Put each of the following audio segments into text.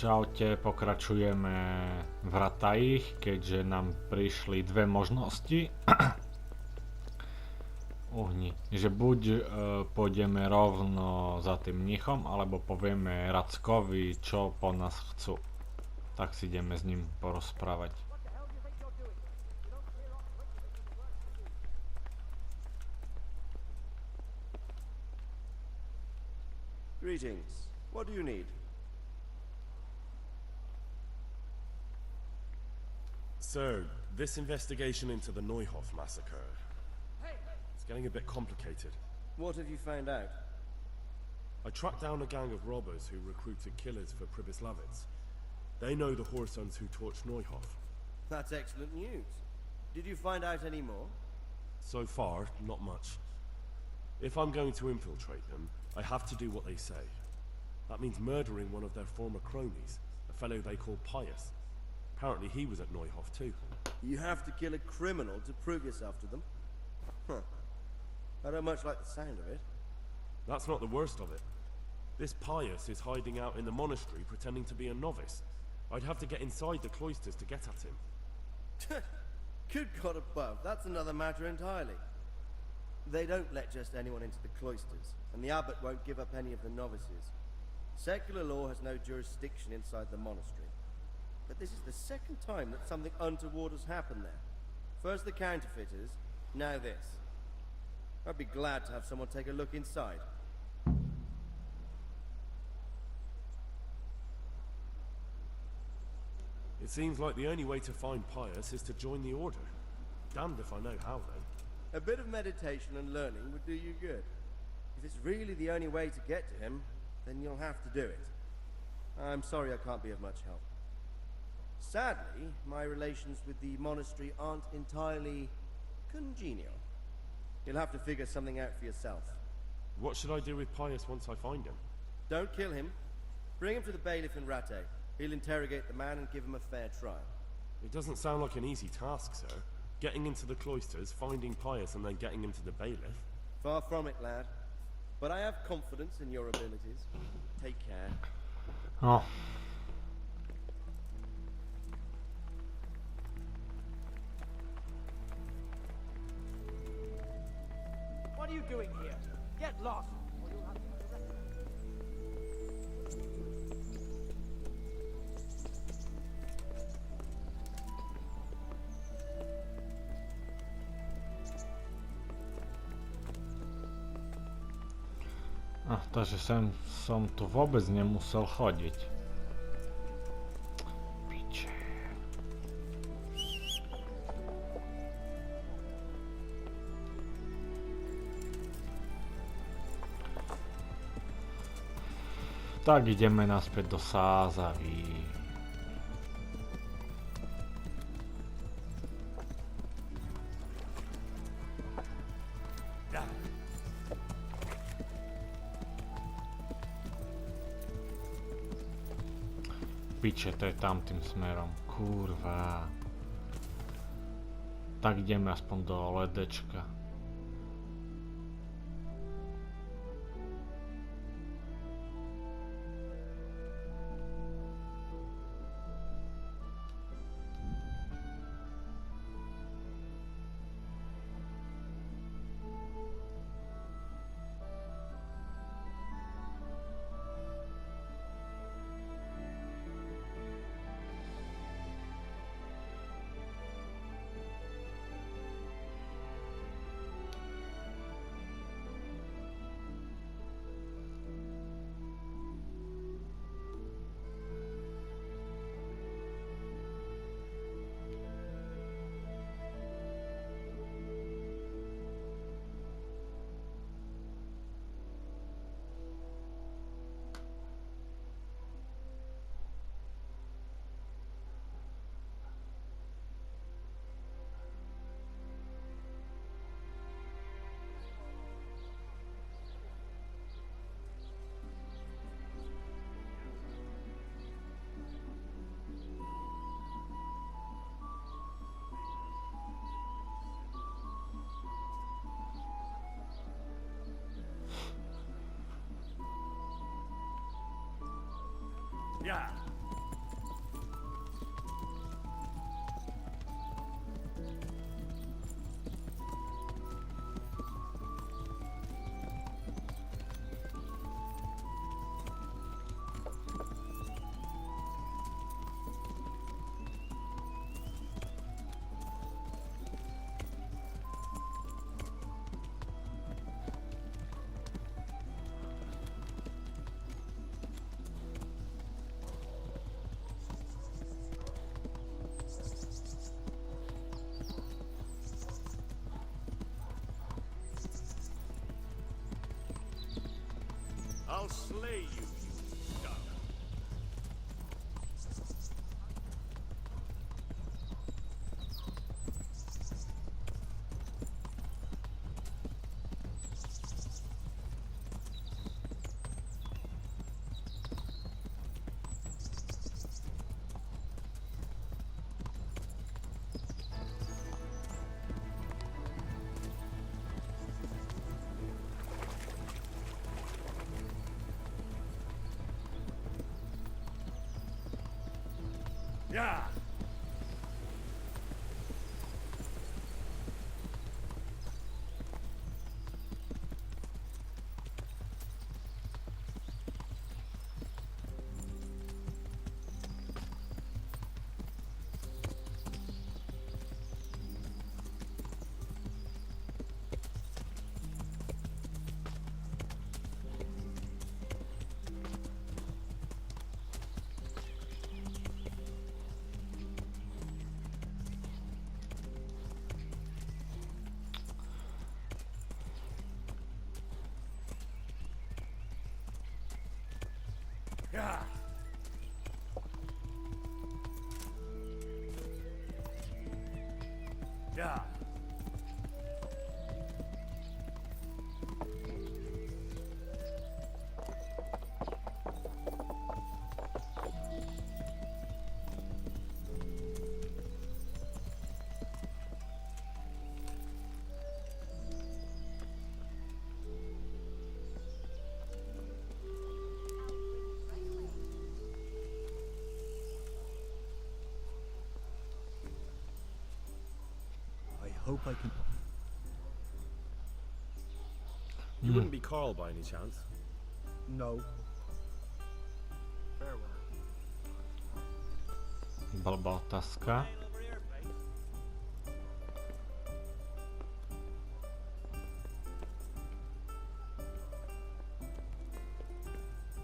Čaute, pokračujeme v ratajích, keďže nám prišli dve možnosti. Uhni, že buď pôjdeme rovno za tým mnichom, alebo povieme Rackovi, čo po nás chcú. Tak si ideme s ním porozprávať. Greetings. What do you need? Sir, this investigation into the Neuhof massacre, it's getting a bit complicated. What have you found out? I tracked down a gang of robbers who recruited killers for Pribyslavitz. They know the whoresons who torched Neuhof. That's excellent news. Did you find out any more? So far, not much. If I'm going to infiltrate them, I have to do what they say. That means murdering one of their former cronies, a fellow they call Pius. Apparently he was at Neuhof too. You have to kill a criminal to prove yourself to them? Huh. I don't much like the sound of it. That's not the worst of it. This Pius is hiding out in the monastery pretending to be a novice. I'd have to get inside the cloisters to get at him. Good God above, that's another matter entirely. They don't let just anyone into the cloisters, and the abbot won't give up any of the novices. Secular law has no jurisdiction inside the monastery. But this is the second time that something untoward has happened there. First the counterfeiters, now this. I'd be glad to have someone take a look inside. It seems like the only way to find Pius is to join the order. Damned if I know how, though. A bit of meditation and learning would do you good. If it's really the only way to get to him, then you'll have to do it. I'm sorry I can't be of much help. Sadly, my relations with the monastery aren't entirely congenial. You'll have to figure something out for yourself. What should I do with Pius once I find him? Don't kill him. Bring him to the bailiff in Rate. He'll interrogate the man and give him a fair trial. It doesn't sound like an easy task, sir. Getting into the cloisters, finding Pius, and then getting him to the bailiff. Far from it, lad. But I have confidence in your abilities. Take care. No, What are you doing here? Get lost, or you'll have to be arrested. takže som tu vôbec nemusel chodiť. Piče. Tak ideme naspäť do Sázavy. Piče, to je tam tým smerom. Kurva. Tak ideme aspoň do ledečka. Yeah. I'll slay you, you dog. Yeah. Yeah. Yeah. I hope I can. You wouldn't be Carl by any chance? No. Blbá otázka.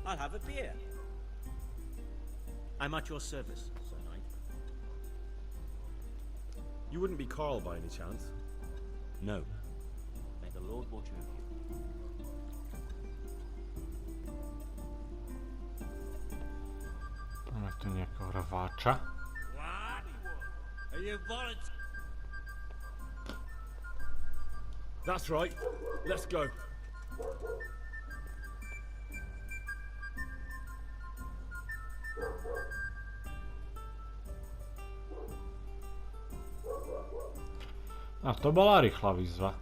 I'll have a beer. I'm at your service, Sir Knight. You wouldn't be Carl by any chance? No. May the Lord watch over you. Máme tu nejakého rváča. Are you volunteer? That's right. Let's go. A to bola rýchla výzva.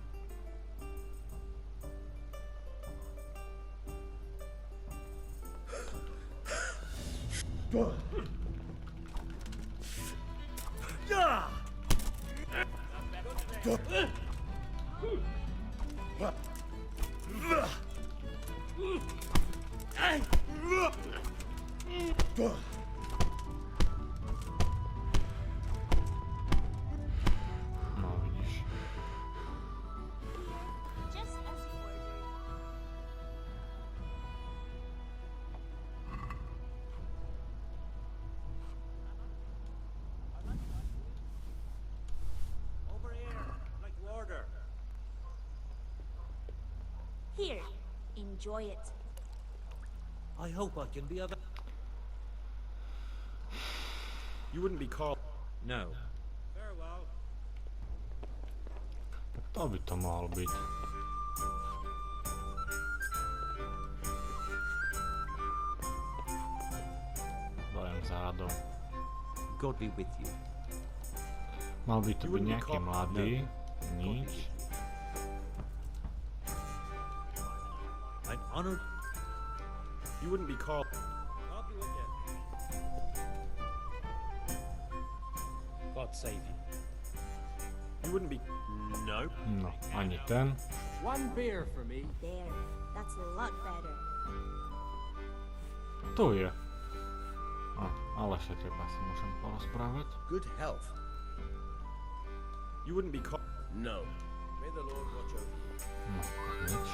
No vidíš. Just as you ordered. Over here, like to order. Here, enjoy it. I hope I can be of. You wouldn't be Carl. No. Farewell. To by to mohol byť. Dajem za radou. God be with you. Mal by to byť nejaký mladý. Nič. I'm honored. You wouldn't be Carl. God be with you. God save you. You wouldn't be. No. No, ani ten. One beer for me. There, that's a lot better. Tu je. Ale ešte teba si môžem porozprávať. Good health. You wouldn't be Carl. No. May the Lord watch over you. No, tak nič.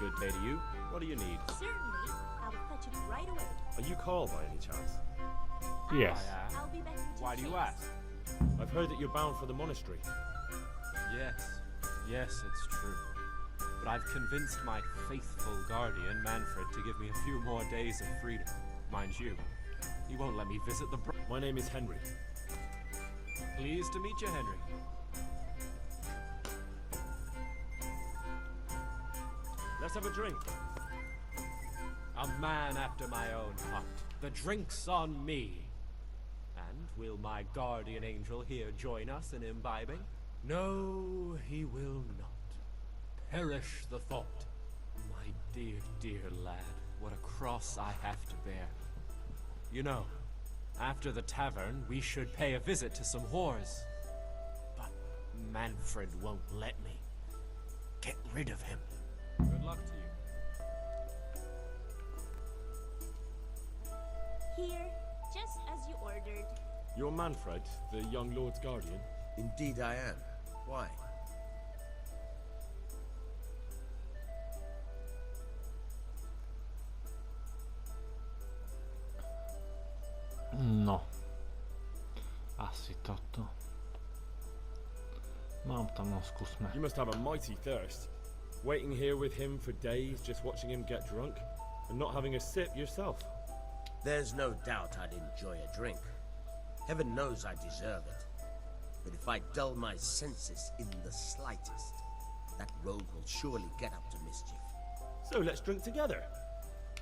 Good day to you. What do you need? Certainly, I'll fetch it right away. Are you Carl by any chance? Yes. I'll be back in 2 Why do you days. ask? I've heard that you're bound for the monastery. Yes. Yes, it's true. but I've convinced my faithful guardian, Manfred, to give me a few more days of freedom. Mind you, he won't let me visit the My name is Henry. Pleased to meet you, Henry. Let's have a drink. A man after my own heart. The drink's on me. And will my guardian angel here join us in imbibing? No, he will not. Perish the thought. My dear, dear lad, what a cross I have to bear. You know, after the tavern, we should pay a visit to some whores. But Manfred won't let me. Get rid of him. Good luck to you. Here, just as you ordered. You're Manfred, the young lord's guardian? Indeed I am. Why? No. Asi toto. Mám tam, no skúsme. You must have a mighty thirst. Waiting here with him for days, just watching him get drunk, and not having a sip yourself. There's no doubt I'd enjoy a drink. Heaven knows I deserve it. But if I dull my senses in the slightest, that rogue will surely get up to mischief. So let's drink together.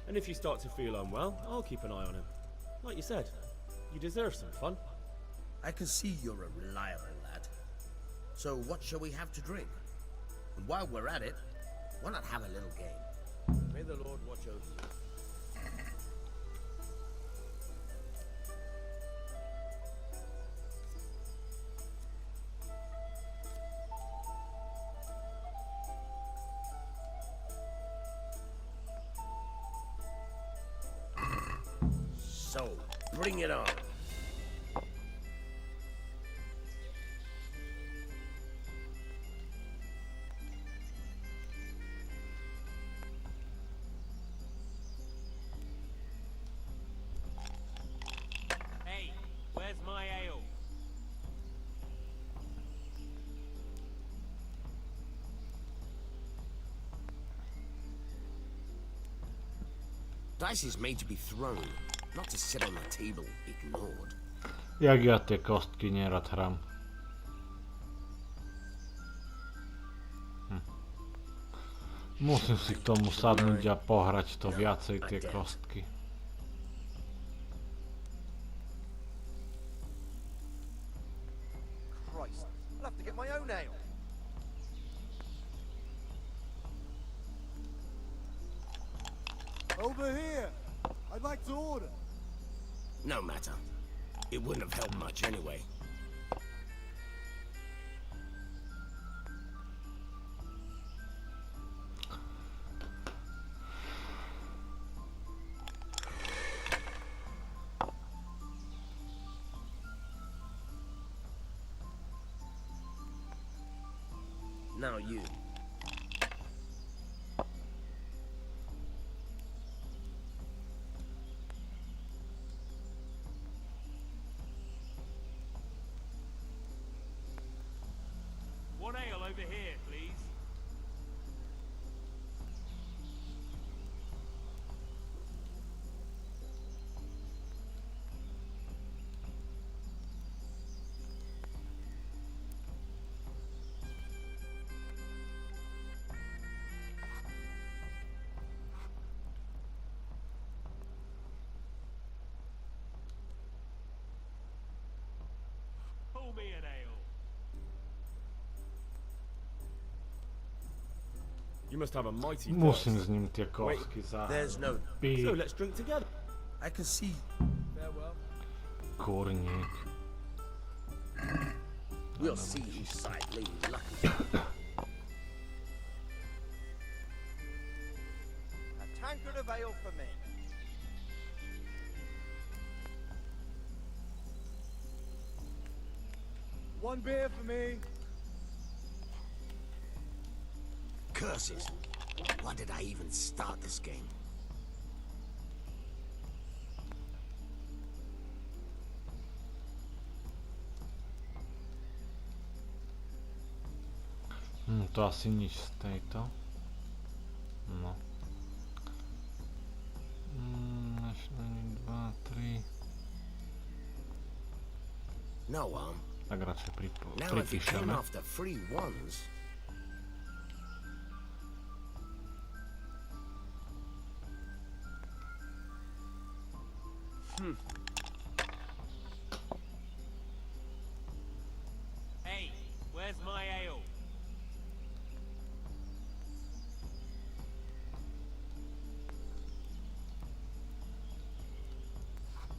And if you start to feel unwell, I'll keep an eye on him. Like you said, you deserve some fun. I can see you're a reliable lad. So what shall we have to drink? And while we're at it, why not have a little game? May the Lord watch over you. So, bring it on. Hey, where's my ale? Dice is made to be thrown, not to sit on the table ignored. Jak ja tie kostky nerad hrám. Musím si k tomu sadnúť a pohrať to viacej tie kostky. Christ, I'll have to get my own ale. Over here! I'd like to order. No matter. It wouldn't have helped much anyway. Now you. One ale over here, please. Pull me an ale. You must have a mighty Musím thirst. s ním tie kostky There's no... So zabiť. let's drink together. I can see... Farewell. Kurník. We'll see whose side Lady Lucky. A tankard of ale for me. One beer for me. Curses! Why did I even start this game? To asi nič z tejto. No, Tak radšej now if it came pripíšeme. after free ones. Hey, where's my ale?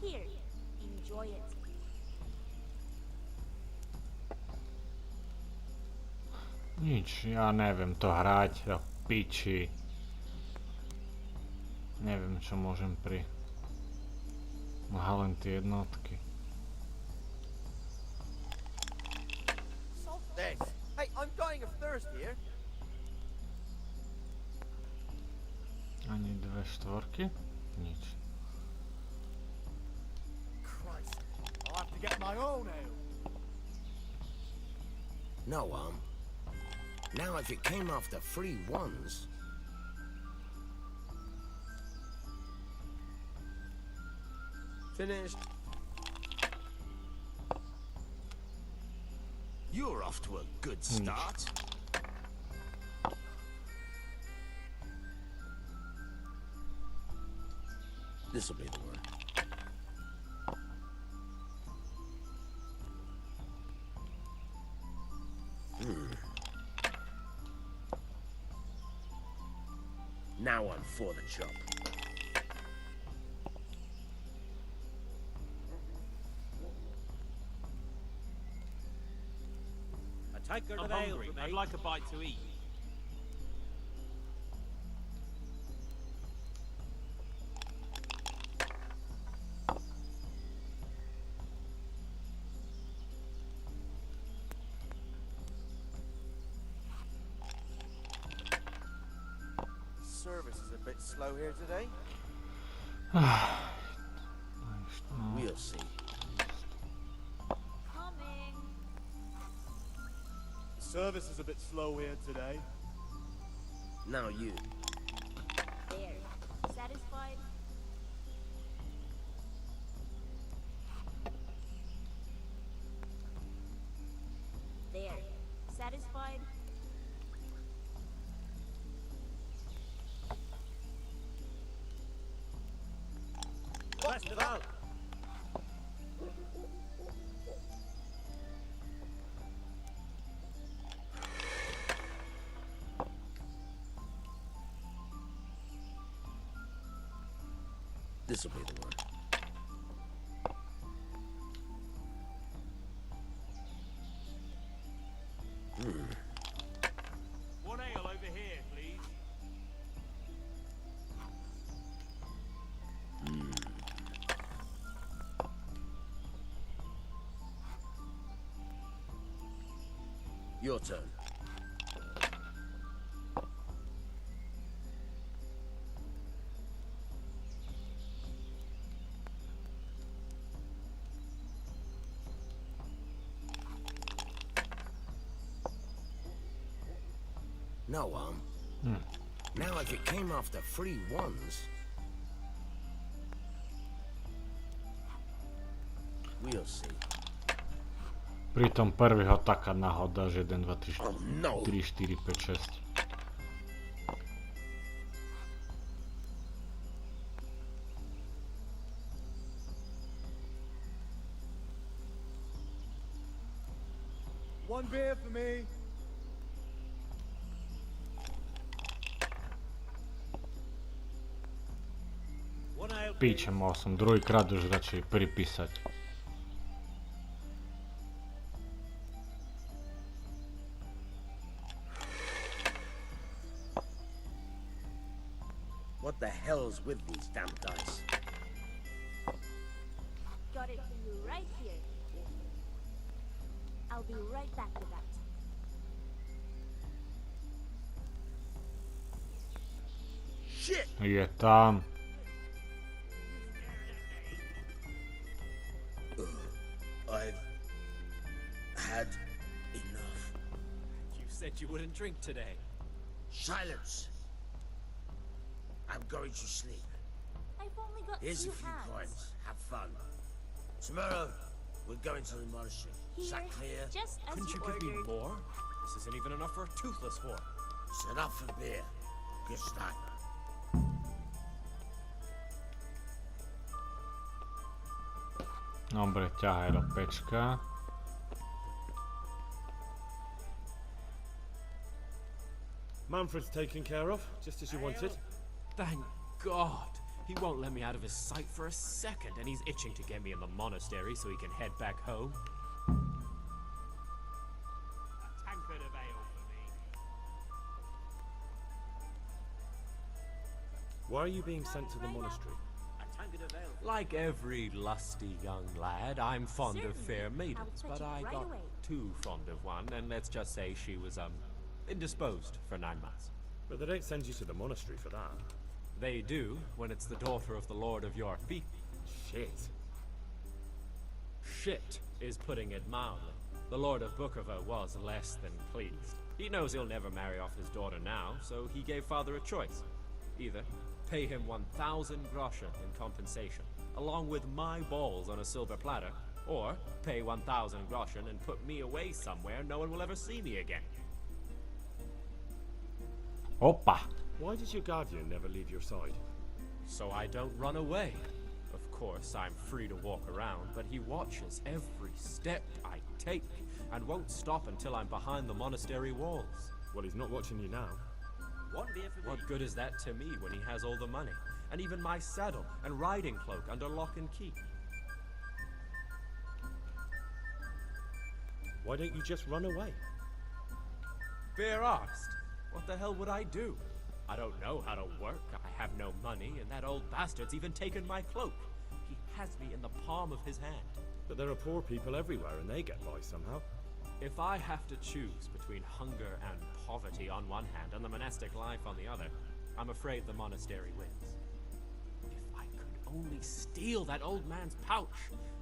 Here, enjoy it. Nič, ja neviem to hrať, do piči. Neviem, čo môžem pri... Aha, len tie jednotky. Salt this. Hey, I'm dying of thirst here. Ani dve štvorky? Nič. Christ. I'll have to get my own ale. No, now if it came after free ones. Finished. You're off to a good start. This'll be the word. Now I'm for the job. A taker I'm of ale, hungry. mate. I'd like a bite to eat. Service is a bit slow here today. We'll see. Coming. The service is a bit slow here today. Now you. There. Satisfied? There. Satisfied? Best of all. This'll be the word. One ale over here, please. Your turn. No, now if it came after free ones. We'll see. Pritom prvýho taká náhoda, že 1, 2, 3, 4, Oh no! 3, 4, 5, 6. One beer for me. One ale, Píče, mal som druhýkrát už radšej pripísať. What the hell's with these damn dice? Got it for you right here. I'll be right back with that. Shit! Je tam. I've had enough. You said you wouldn't drink today. Silence! I'm going to sleep. I've only got Here's a 2 few hands. coins. Have fun. Tomorrow, We're going to the monastery. Is Here, that clear? just as Couldn't you give me ordered. more? This isn't even enough for a toothless whore. It's enough for beer. Good start. Dobre, ťahaj do pečka. Manfred's taken care of, just as you wanted. Thank God. He won't let me out of his sight for a second, and he's itching to get me in the monastery so he can head back home. A tankard of ale for me. Why are you being sent to the monastery? Like every lusty young lad, I'm fond of Certainly. fair I'll maidens, fetch but it I right got away. too fond of one, and let's just say she was, indisposed for 9 months. But they don't send you to the monastery for that. They do, when it's the daughter of the Lord of your feet. Shit. Shit is putting it mildly. The Lord of Bookerva was less than pleased. He knows he'll never marry off his daughter now, so he gave father a choice. Either pay him 1,000 groschen in compensation, along with my balls on a silver platter, or pay 1,000 groschen and put me away somewhere no one will ever see me again. Opa! Why does your guardian never leave your side? So I don't run away. Of course, I'm free to walk around, but he watches every step I take and won't stop until I'm behind the monastery walls. Well, he's not watching you now. One beer for What good is that to me when he has all the money, and even my saddle and riding cloak under lock and key? Why don't you just run away? Fair asked. What the hell would I do? I don't know how to work, I have no money, and that old bastard's even taken my cloak. He has me in the palm of his hand. But there are poor people everywhere and they get by somehow. If I have to choose between hunger and poverty on one hand and the monastic life on the other, I'm afraid the monastery wins. If I could only steal that old man's pouch,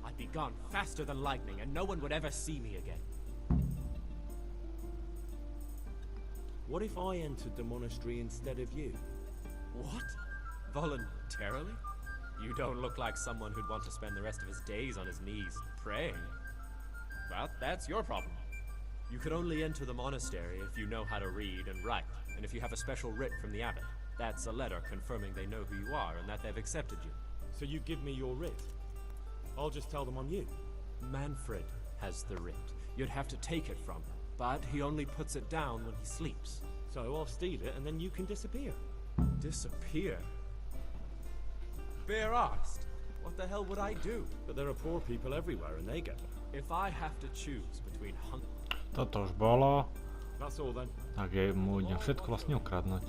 I'd be gone faster than lightning and no one would ever see me again. What if I entered the monastery instead of you? What? Voluntarily? You don't look like someone who'd want to spend the rest of his days on his knees praying. Well, that's your problem. You could only enter the monastery if you know how to read and write, and if you have a special writ from the abbot. That's a letter confirming they know who you are and that they've accepted you. So you give me your writ? I'll just tell them I'm you. Manfred has the writ. You'd have to take it from him, but he only puts it down when he sleeps. So I'll steal it and then you can disappear. Disappear? Bare arsed. What the hell would I do? But there are poor people everywhere and they get by. If I have to choose between hunger... Toto už bolo, That's all then. tak jej mu idem všetko vlastne ukradnúť.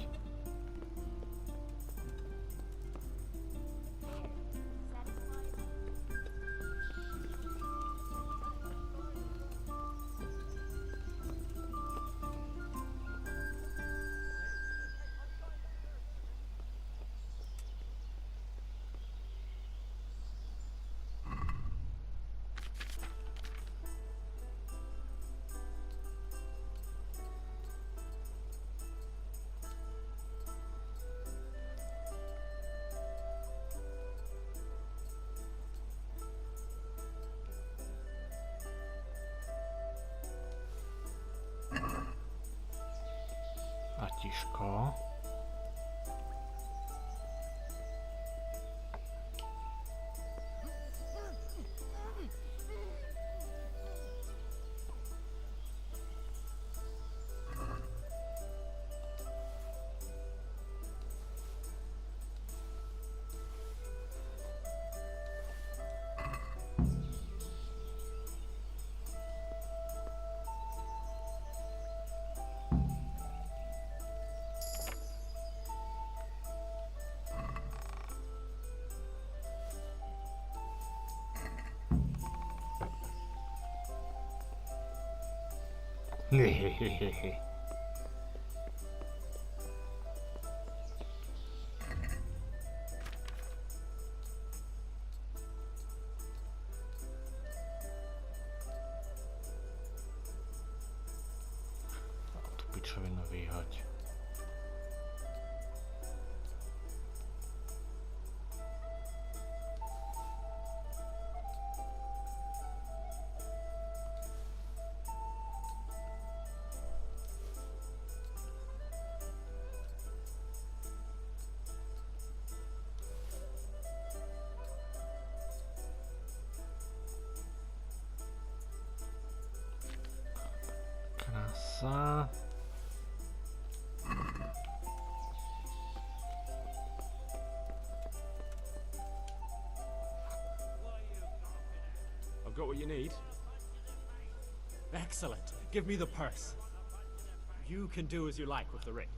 A tiško. Hehehehe. Tu pičovinu vyhoď. sa. I've got what you need. Excellent. Give me the purse. You can do as you like with the ring.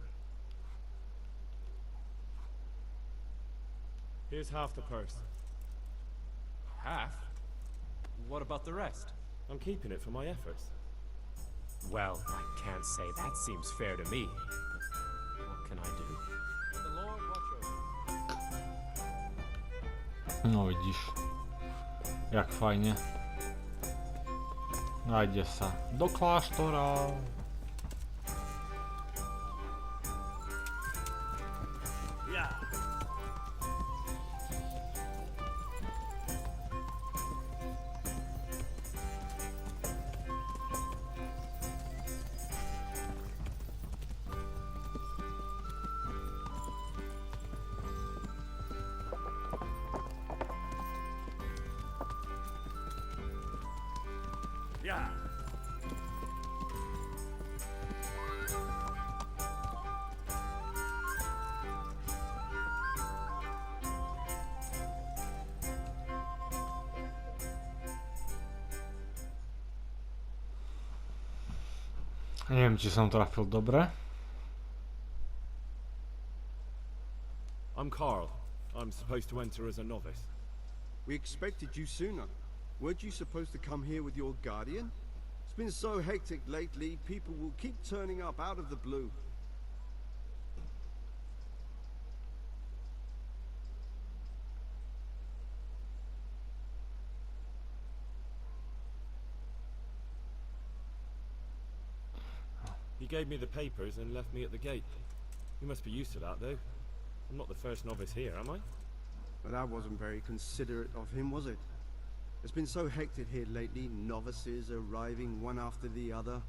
Here's half the purse. Half? What about the rest? I'm keeping it for my efforts. Well, I can't say that seems fair to me. But what can I do? The Lord watch over. No widzisz, jak fajnie. Najdzie sa do kláštora. Yeah. Yeah. Nie wiem, czy som trafil dobre. I'm Carl. I'm supposed to enter as a novice. We expected you sooner. Weren't you supposed to come here with your guardian? It's been so hectic lately, people will keep turning up out of the blue. He gave me the papers and left me at the gate. You must be used to that, though. I'm not the first novice here, am I? But that wasn't very considerate of him, was it? It's been so hectic here lately, novices arriving one after the other.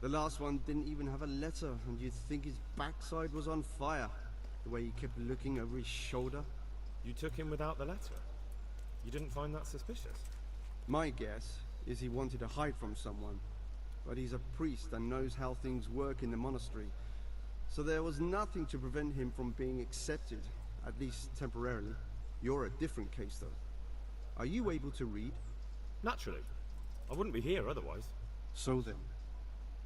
The last one didn't even have a letter, and you'd think his backside was on fire, the way he kept looking over his shoulder. You took him without the letter? You didn't find that suspicious? My guess is he wanted to hide from someone, but he's a priest and knows how things work in the monastery, so there was nothing to prevent him from being accepted, at least temporarily. You're a different case, though. Are you able to read? Naturally. I wouldn't be here otherwise. So then,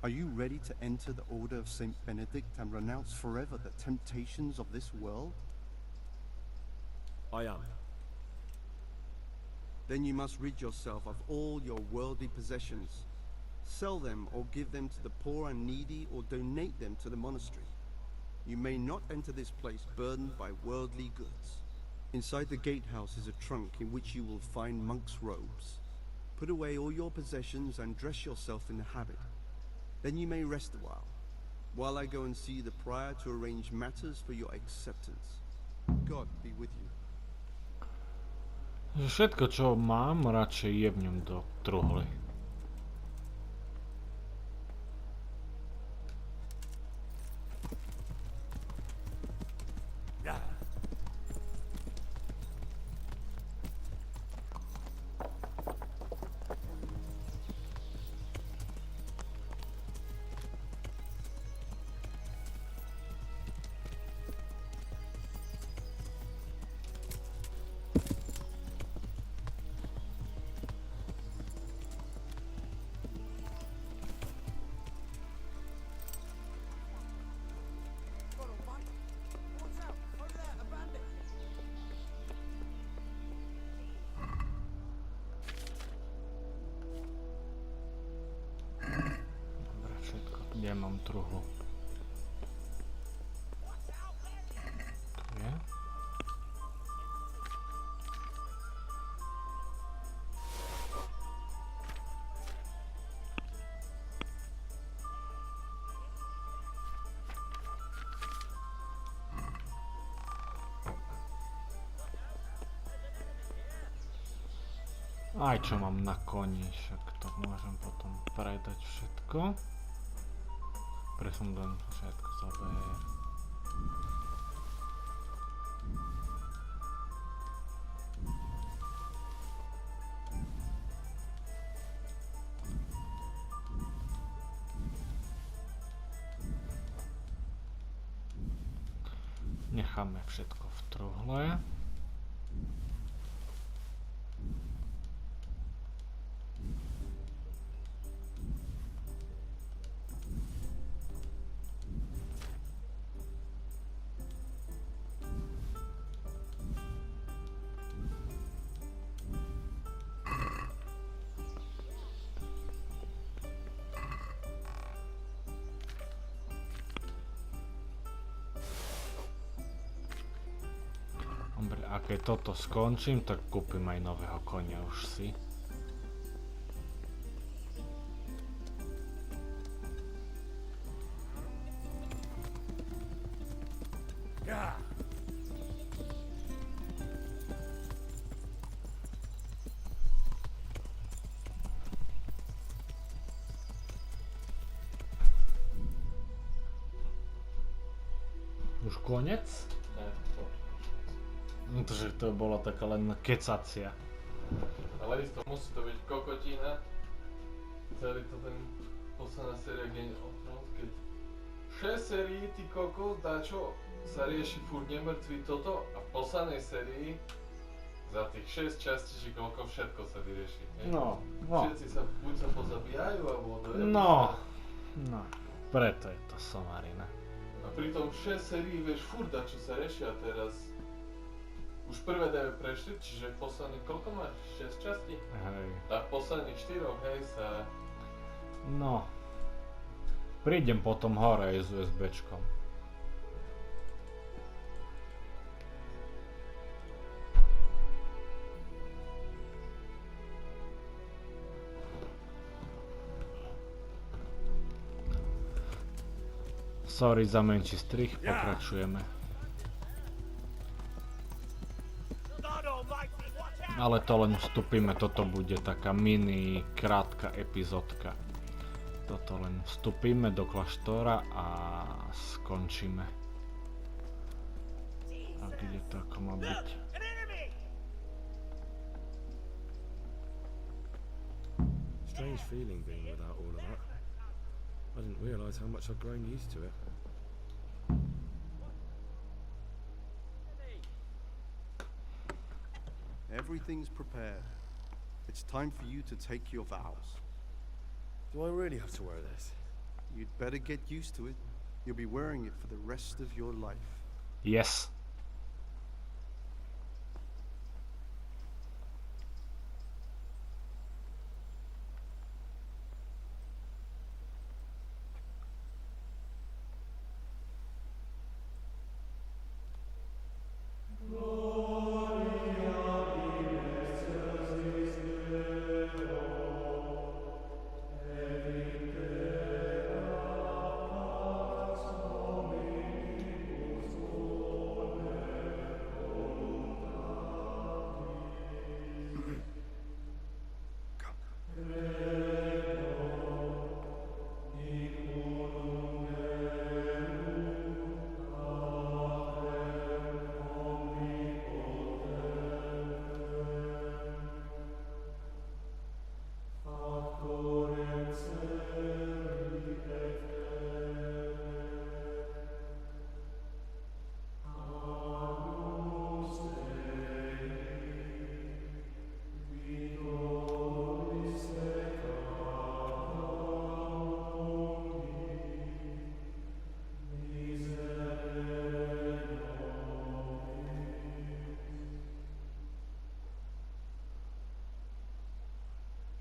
are you ready to enter the Order of Saint Benedict and renounce forever the temptations of this world? I am. Then you must rid yourself of all your worldly possessions. Sell them or give them to the poor and needy or donate them to the monastery. You may not enter this place burdened by worldly goods. Inside the gatehouse is a trunk in which you will find monk's robes. Put away all your possessions and dress yourself in the habit. Then you may rest a while I go and see the prior to arrange matters for your acceptance. God be with you. Všetko, čo mám, radšej jebnem do truhly. Kde mám truhlu? Tu je. Aj čo mám na koni, však to môžem potom predať všetko. Presunúť všetko zaber. Necháme všetko v truhle. Dobre, a keď toto skončím, tak kúpim aj nového konia už si. Už konec? Takže to bola taká len kecacia. Ale isto musí to byť kokotina. Celý to ten posledná séria Game of Thrones, keď 6 sérií, ty kokos, dačo, sa rieši furt nemrtvý toto a v poslednej sérii za tých 6 častí, či koľko všetko sa vyrieši. No. Všetci sa buď sa pozabíjajú, alebo dojebí. No, preto je to somarina. A pritom 6 sérií, vieš, furt dačo sa riešia teraz. Už prvé dajme prešli, čiže posledných, koľko máš? 6 častí? Hej. Tak posledných 4, hej, sa... No. Prídem potom hore aj s USBčkom. Sorry za menší strih, pokračujeme. Ale to len vstupíme, toto bude taká mini, krátka epizódka. Toto len vstupíme do kláštora a skončíme. A kde to ako má byť? Strange feeling being without all of that. I didn't realise how much I'd grown used to it. Everything's prepared. It's time for you to take your vows. Do I really have to wear this? You'd better get used to it. You'll be wearing it for the rest of your life. Yes.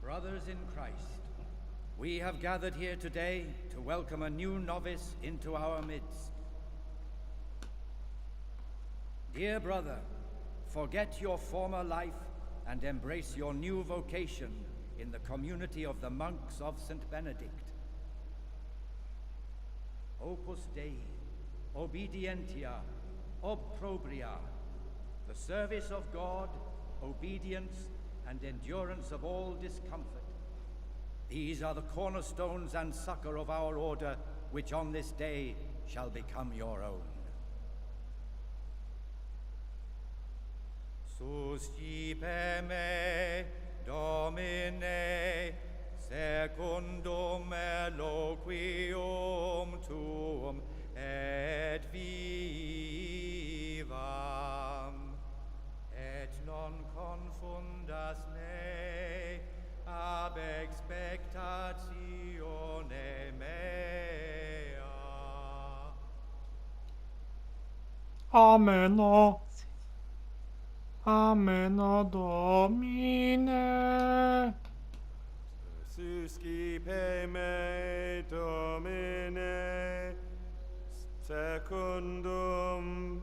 Brothers in Christ, we have gathered here today to welcome a new novice into our midst. Dear brother, forget your former life and embrace your new vocation in the community of the monks of St. Benedict. Opus Dei, obedientia, obprobria, the service of God, obedience, and endurance of all discomfort. These are the cornerstones and succor of our order, which on this day shall become your own. Suscipe me, Domine, secundum eloquium, 'Loquium tuum, et vivere confundas me, ab expectatione mea. Ameno. Ameno Domine. Suscipe me, Domine, secundum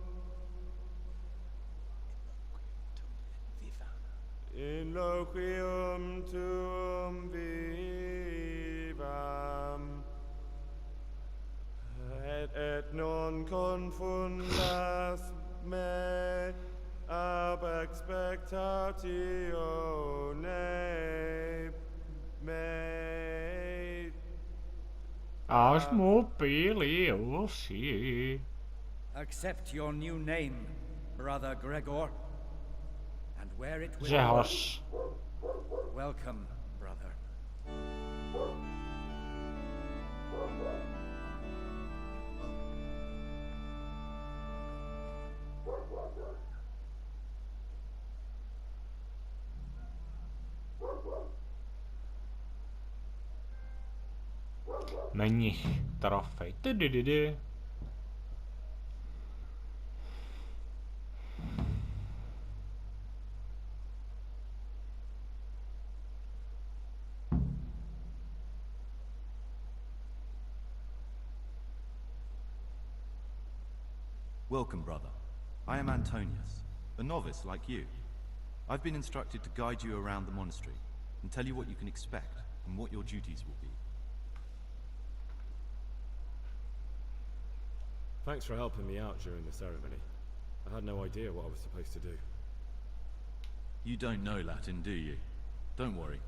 in loquium tuum vivam, et non confundas me ab expectatione me. Až mu pili uši. Accept your new name, Brother Gregor, and wear it with Žehoš. welcome, brother. Mních trofej. Tydydydy. Welcome, brother. I am Antonius, a novice like you. I've been instructed to guide you around the monastery and tell you what you can expect and what your duties will be. Thanks for helping me out during the ceremony. I had no idea what I was supposed to do. You don't know Latin, do you? Don't worry.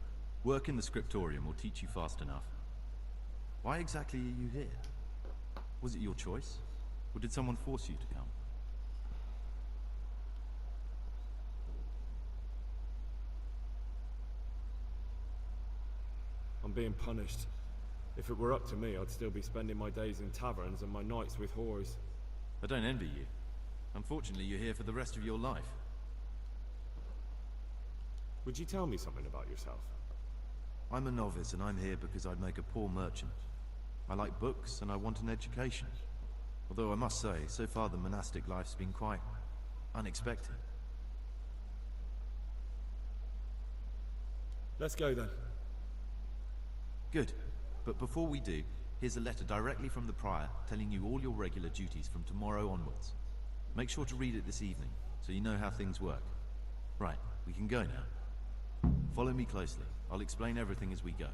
Work in the scriptorium will teach you fast enough. Why exactly are you here? Was it your choice? Or did someone force you to come? I'm being punished. If it were up to me, I'd still be spending my days in taverns and my nights with whores. I don't envy you. Unfortunately, you're here for the rest of your life. Would you tell me something about yourself? I'm a novice and I'm here because I'd make a poor merchant. I like books and I want an education. Although I must say, so far the monastic life's been quite unexpected. Let's go then. Good. But before we do, here's a letter directly from the prior telling you all your regular duties from tomorrow onwards. Make sure to read it this evening, so you know how things work. Right, we can go now. Follow me closely. I'll explain everything as we go.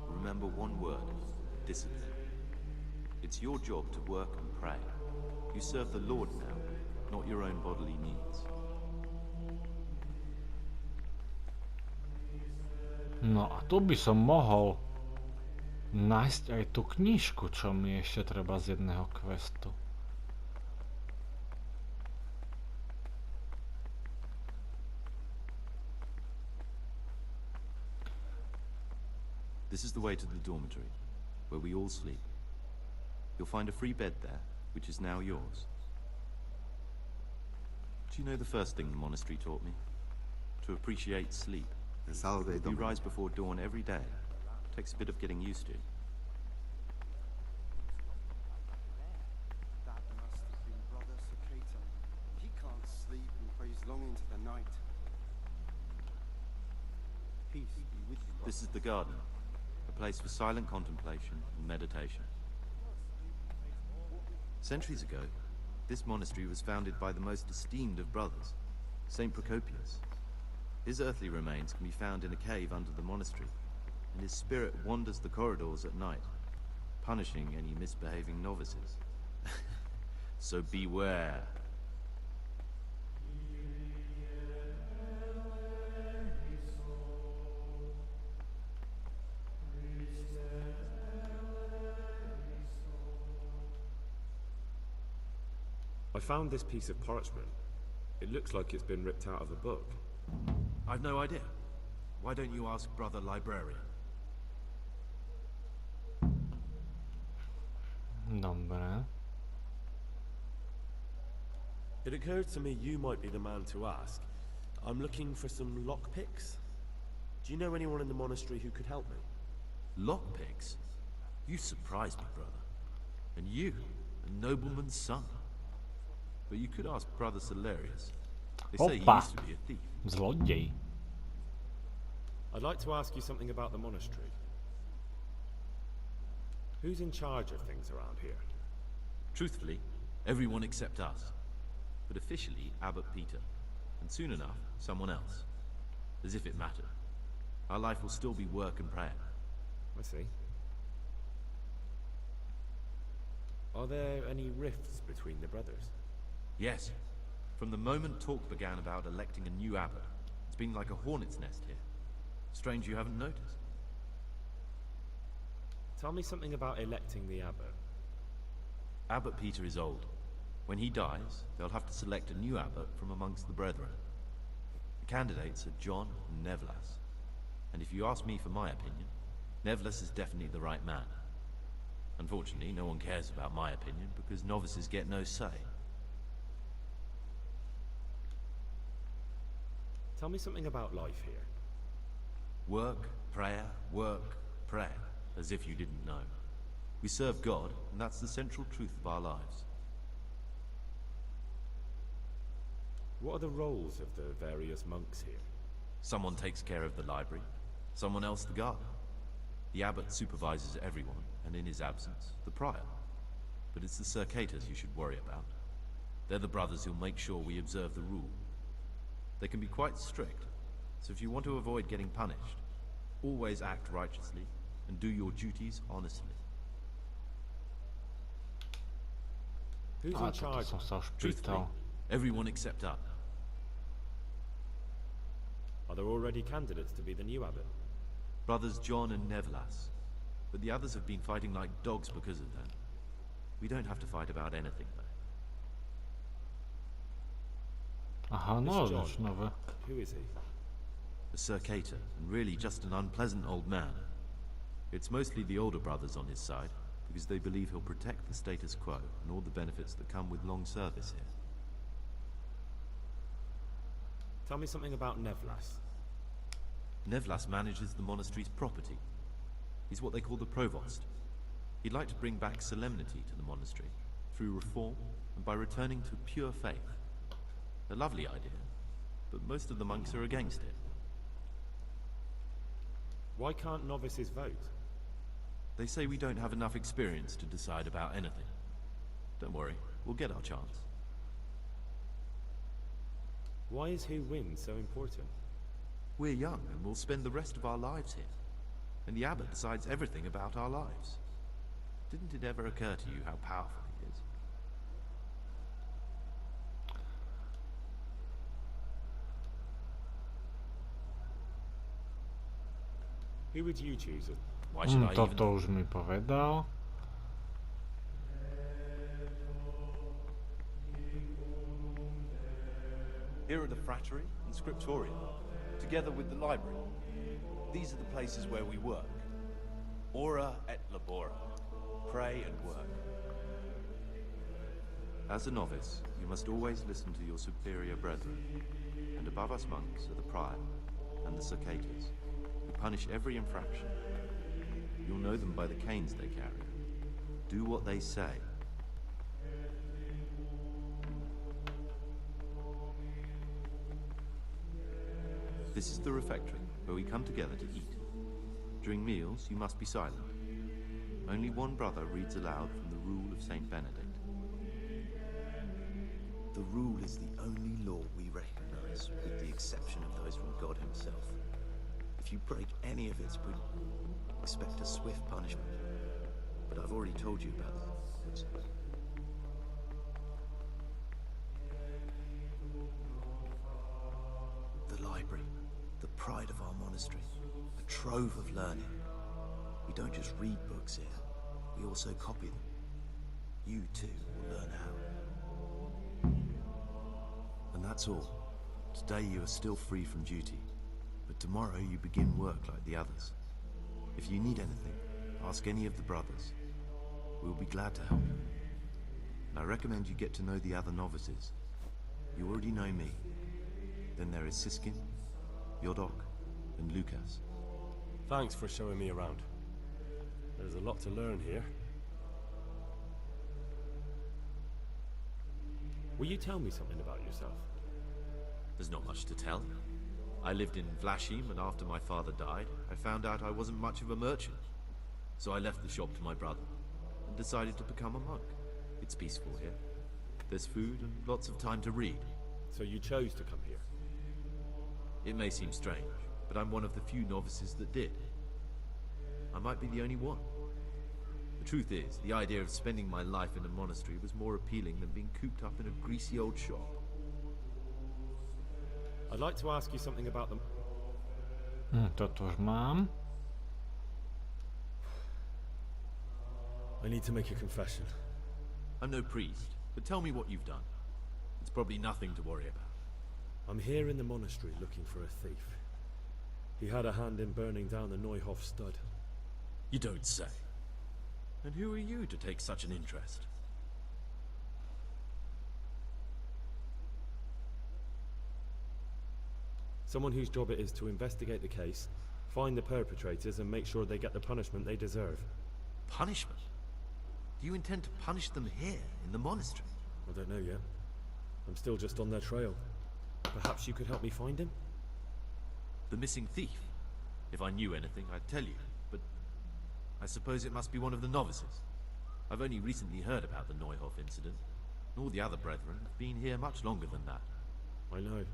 Remember one word. Discipline. It's your job to work and pray. You serve the Lord now, not your own bodily needs. No a tu by som mohol nájsť aj tú knižku, čo mi ešte treba z jedného questu. This is the way to the dormitory, where we all sleep. You'll find a free bed there, which is now yours. Do you know the first thing the monastery taught me? To appreciate sleep. We rise before dawn every day. Takes a bit of getting used to. That must have been Brother Cicata. He can't sleep and prays long into the night. Peace be with you. This is the garden, a place for silent contemplation and meditation. Centuries ago, this monastery was founded by the most esteemed of brothers, Saint Procopius. His earthly remains can be found in a cave under the monastery, and his spirit wanders the corridors at night, punishing any misbehaving novices. So beware. I found this piece of parchment. It looks like it's been ripped out of a book. I've no idea. Why don't you ask Brother Librarian? Dobre. It occurred to me you might be the man to ask. I'm looking for some lockpicks. Do you know anyone in the monastery who could help me? Lockpicks? You surprise me, brother. And you, a nobleman's son. But you could ask Brother Salarius. They say he Opa. used to be a thief. Zloděj. I'd like to ask you something about the monastery. Who's in charge of things around here? Truthfully, everyone except us. But officially, Abbot Peter. And soon enough, someone else. As if it mattered. Our life will still be work and prayer. I see. Are there any rifts between the brothers? Yes. From the moment talk began about electing a new abbot, it's been like a hornet's nest here. Strange you haven't noticed. Tell me something about electing the abbot. Abbot Peter is old. When he dies, they'll have to select a new abbot from amongst the brethren. The candidates are John and Nevlas. And if you ask me for my opinion, Nevlas is definitely the right man. Unfortunately, no one cares about my opinion because novices get no say. Tell me something about life here. Work, prayer, as if you didn't know. We serve God, and that's the central truth of our lives. What are the roles of the various monks here? Someone takes care of the library, someone else the garden. The abbot supervises everyone, and in his absence, the prior. But it's the circators you should worry about. They're the brothers who'll make sure we observe the rule. They can be quite strict, so if you want to avoid getting punished, always act righteously and do your duties honestly. Who's in charge? Truthfully, everyone except us. Are there already candidates to be the new abbot? Brothers John and Nevlas. But the others have been fighting like dogs because of them. We don't have to fight about anything, though. Aha, no, już nowe. Who is he? A circator, and really just an unpleasant old man. It's mostly the older brothers on his side, because they believe he'll protect the status quo and all the benefits that come with long service here. Tell me something about Nevlas. Nevlas manages the monastery's property. He's what they call the provost. He'd like to bring back solemnity to the monastery, through reform and by returning to pure faith. A lovely idea, but most of the monks are against it. Why can't novices vote? They say we don't have enough experience to decide about anything. Don't worry, we'll get our chance. Why is who wins so important? We're young and we'll spend the rest of our lives here. And the abbot decides everything about our lives. Didn't it ever occur to you how powerful he is? Who would you choose? Why should I even... To już mi powiedział. Here are the frattery and scriptorium, together with the library. These are the places where we work. Ora et labora. Pray and work. As a novice, you must always listen to your superior brethren. And above us monks are the prior and the circators, who punish every infraction. You'll know them by the canes they carry. Do what they say. This is the refectory, where we come together to eat. During meals, you must be silent. Only one brother reads aloud from the Rule of Saint Benedict. The Rule is the only law we recognize, with the exception of those from God himself. If you break any of its, we expect a swift punishment. But I've already told you about this. The library, the pride of our monastery, a trove of learning. We don't just read books here, we also copy them. You too will learn how. And that's all. Today you are still free from duty, but tomorrow you begin work like the others. If you need anything, ask any of the brothers. We'll be glad to help you. And I recommend you get to know the other novices. You already know me. Then there is Siskin, Yodok, and Lukas. Thanks for showing me around. There's a lot to learn here. Will you tell me something about yourself? There's not much to tell. I lived in Vlashim, and after my father died, I found out I wasn't much of a merchant. So I left the shop to my brother, and decided to become a monk. It's peaceful here. There's food and lots of time to read. So you chose to come here? It may seem strange, but I'm one of the few novices that did. I might be the only one. The truth is, the idea of spending my life in a monastery was more appealing than being cooped up in a greasy old shop. I'd like to ask you something about them. Toto už mám. I need to make a confession. I'm no priest, but tell me what you've done. It's probably nothing to worry about. I'm here in the monastery looking for a thief. He had a hand in burning down the Neuhof stud. You don't say. And who are you to take such an interest? Someone whose job it is to investigate the case, find the perpetrators, and make sure they get the punishment they deserve. Punishment? Do you intend to punish them here, in the monastery? I don't know yet. I'm still just on their trail. Perhaps you could help me find him? The missing thief? If I knew anything, I'd tell you, but I suppose it must be one of the novices. I've only recently heard about the Neuhof incident. All the other brethren have been here much longer than that. I know.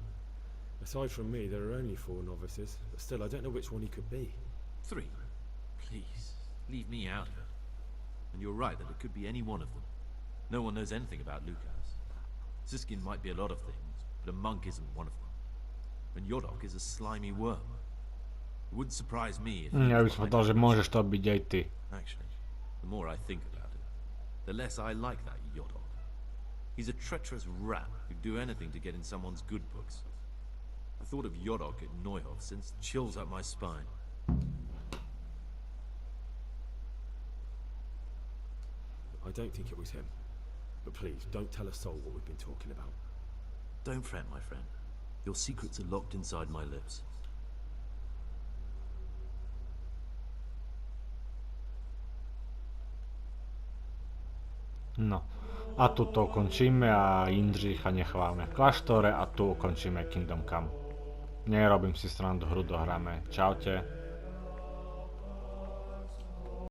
Aside from me, there are only 4 novices, but still, I don't know which one he could be. 3? Please, leave me out of it. And you're right that it could be any one of them. No one knows anything about Lukas. Siskin might be a lot of things, but a monk isn't one of them. And Yodok is a slimy worm. It wouldn't surprise me if... Ja bym powiedział, że możesz to być aj ty. Actually, the more I think about it, the less I like that Yodok. He's a treacherous rat who'd do anything to get in someone's good books. The thought of Yodok at Neuhof sends chills up my spine. I don't think it was him. But please, don't tell a soul what we've been talking about. Don't fret, my friend. Your secrets are locked inside my lips. No. A tu to ukončíme a Jindřicha necháme v kláštore a tu ukončíme Kingdom Come. Nerobím si srandu, hru dohráme. Čaute.